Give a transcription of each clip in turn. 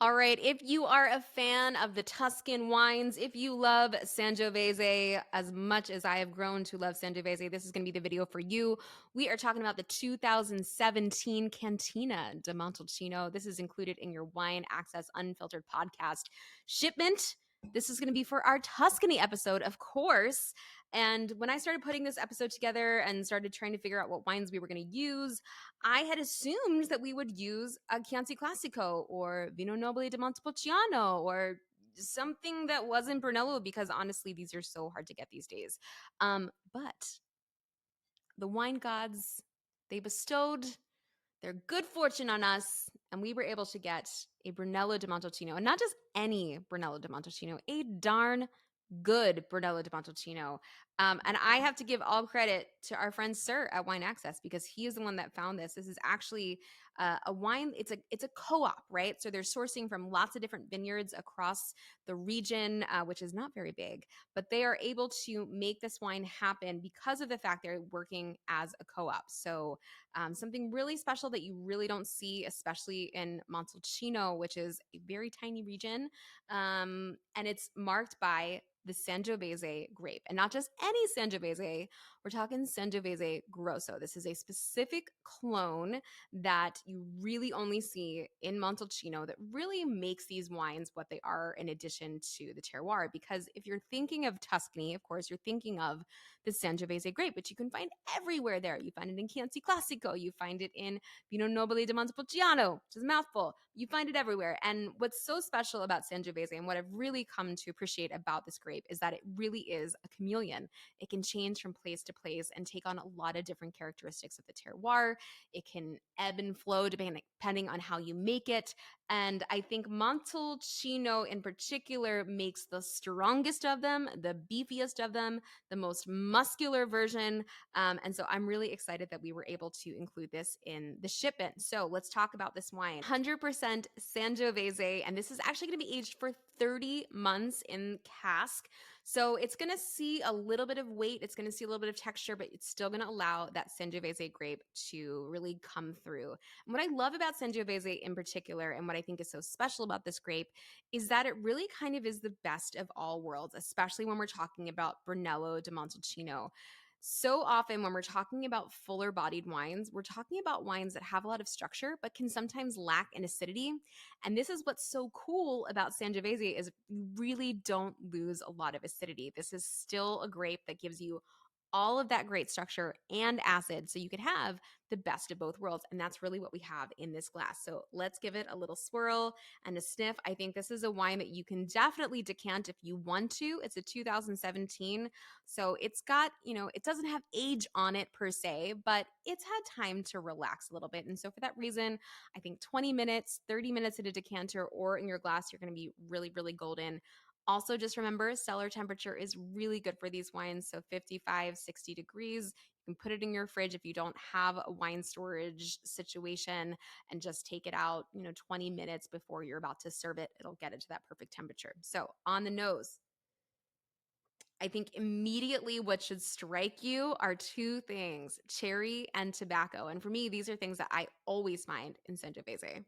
All right, if you are a fan of the Tuscan wines, if you love Sangiovese as much as I have grown to love Sangiovese, this is going to be the video for you. We are talking about the 2017 Cantina di Montalcino. This is included in your Wine Access Unfiltered podcast shipment. This is going to be for our Tuscany episode, of course. And when I started putting this episode together and started trying to figure out what wines we were going to use, I had assumed that we would use a Chianti Classico or Vino Nobile di Montepulciano or something that wasn't Brunello because honestly, these are so hard to get these days. But the wine gods, they bestowed their good fortune on us, and we were able to get a Brunello di Montalcino, and not just any Brunello di Montalcino, a darn good Brunello di Montalcino. And I have to give all credit to our friend Sir at Wine Access because he is the one that found this. This is actually a wine. It's a co-op, right? So they're sourcing from lots of different vineyards across the region, which is not very big, but they are able to make this wine happen because of the fact they're working as a co-op. So something really special that you really don't see, especially in Montalcino, which is a very tiny region, and it's marked by the Sangiovese grape, and not just any Sangiovese. We're talking Sangiovese Grosso. This is a specific clone that you really only see in Montalcino that really makes these wines what they are in addition to the terroir. Because if you're thinking of Tuscany, of course, you're thinking of the Sangiovese grape, which you can find everywhere there. You find it in Chianti Classico. You find it in Vino Nobile di Montepulciano, which is a mouthful. You find it everywhere. And what's so special about Sangiovese and what I've really come to appreciate about this grape is that it really is a chameleon. It can change from place to place and take on a lot of different characteristics of the terroir. It can ebb and flow depending on how you make it. And I think Montalcino in particular makes the strongest of them, the beefiest of them, the most muscular version. And so I'm really excited that we were able to include this in the shipment. So let's talk about this wine. 100% Sangiovese, and this is actually going to be aged for 30 months in cask. So it's going to see a little bit of weight, it's going to see a little bit of texture, but it's still going to allow that Sangiovese grape to really come through. And what I love about Sangiovese in particular, and what I think is so special about this grape, is that it really kind of is the best of all worlds, especially when we're talking about Brunello di Montalcino. So often when we're talking about fuller bodied wines, we're talking about wines that have a lot of structure but can sometimes lack in acidity. And this is what's so cool about Sangiovese is you really don't lose a lot of acidity. This is still a grape that gives you all of that great structure and acid so you could have the best of both worlds. And that's really what we have in this glass. So let's give it a little swirl and a sniff. I think this is a wine that you can definitely decant if you want to. It's a 2017. So it's got, it doesn't have age on it per se, but it's had time to relax a little bit. And so for that reason, I think 20 minutes, 30 minutes in a decanter or in your glass, you're going to be really, really golden. Also, just remember cellar temperature is really good for these wines. So 55, 60 degrees. You can put it in your fridge if you don't have a wine storage situation and just take it out, 20 minutes before you're about to serve it. It'll get it to that perfect temperature. So on the nose, I think immediately what should strike you are two things, cherry and tobacco. And for me, these are things that I always find in Sangiovese.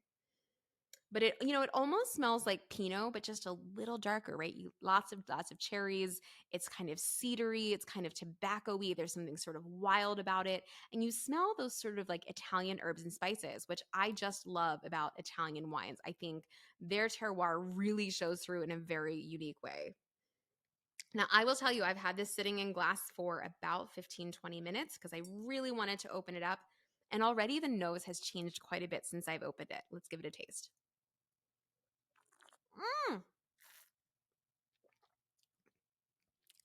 But it almost smells like Pinot, but just a little darker, right? Lots of cherries. It's kind of cedary. It's kind of tobacco-y. There's something sort of wild about it. And you smell those sort of like Italian herbs and spices, which I just love about Italian wines. I think their terroir really shows through in a very unique way. Now, I will tell you, I've had this sitting in glass for about 15, 20 minutes because I really wanted to open it up. And already the nose has changed quite a bit since I've opened it. Let's give it a taste. Mm.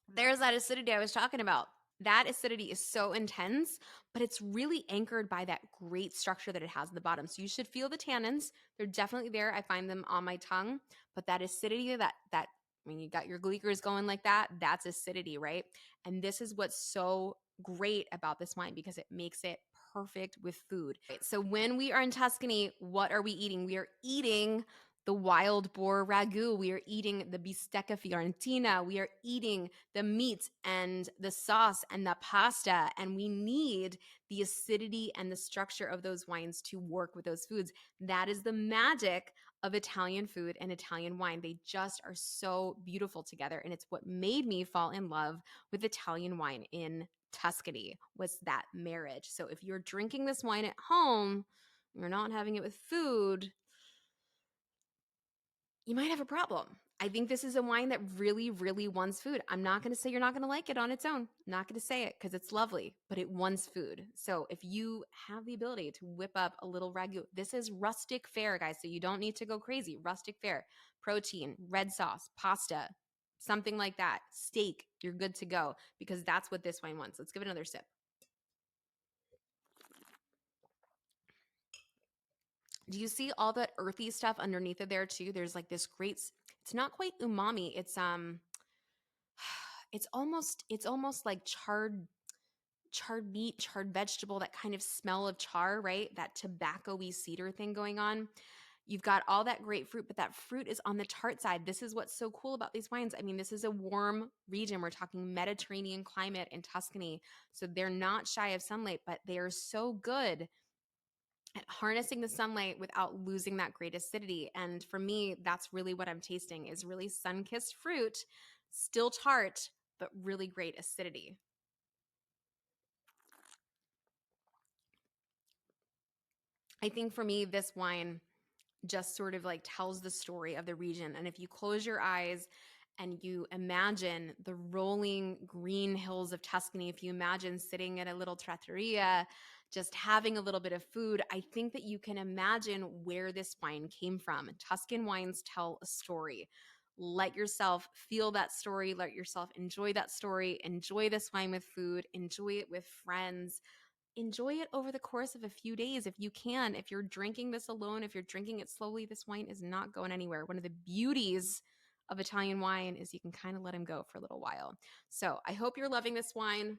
There's that acidity I was talking about. That acidity is so intense, but it's really anchored by that great structure that it has at the bottom. So you should feel the tannins. They're definitely there. I find them on my tongue, but that acidity, that when you got your gleekers going like that, that's acidity, right? And this is what's so great about this wine because it makes it perfect with food. Right, so when we are in Tuscany, what are we eating? We are eating the wild boar ragu. We are eating the bistecca fiorentina. We are eating the meat and the sauce and the pasta. And we need the acidity and the structure of those wines to work with those foods. That is the magic of Italian food and Italian wine. They just are so beautiful together. And it's what made me fall in love with Italian wine in Tuscany, was that marriage. So if you're drinking this wine at home, you're not having it with food, you might have a problem. I think this is a wine that really, really wants food. I'm not going to say you're not going to like it on its own. I'm not going to say it because it's lovely, but it wants food. So if you have the ability to whip up a little ragu, this is rustic fare, guys. So you don't need to go crazy. Rustic fare, protein, red sauce, pasta, something like that, steak, you're good to go because that's what this wine wants. Let's give it another sip. Do you see all that earthy stuff underneath it there too? There's like this great, it's not quite umami. It's almost like charred meat, charred vegetable, that kind of smell of char, right? That tobacco-y cedar thing going on. You've got all that great fruit, but that fruit is on the tart side. This is what's so cool about these wines. I mean, this is a warm region. We're talking Mediterranean climate in Tuscany. So they're not shy of sunlight, but they are so good at harnessing the sunlight without losing that great acidity. And for me, that's really what I'm tasting, is really sun-kissed fruit, still tart, but really great acidity. I think for me, this wine just sort of like tells the story of the region. And if you close your eyes and you imagine the rolling green hills of Tuscany, if you imagine sitting at a little trattoria, just having a little bit of food, I think that you can imagine where this wine came from. Tuscan wines tell a story. Let yourself feel that story. Let yourself enjoy that story. Enjoy this wine with food. Enjoy it with friends. Enjoy it over the course of a few days if you can. If you're drinking this alone, if you're drinking it slowly, this wine is not going anywhere. One of the beauties of Italian wine is you can kind of let them go for a little while. So I hope you're loving this wine.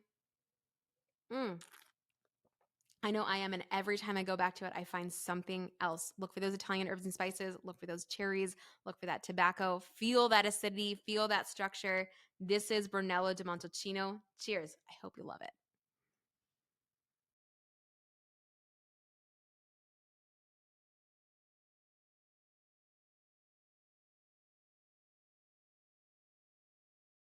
I know I am, and every time I go back to it, I find something else. Look for those Italian herbs and spices, look for those cherries, look for that tobacco, feel that acidity, feel that structure. This is Brunello di Montalcino. Cheers. I hope you love it.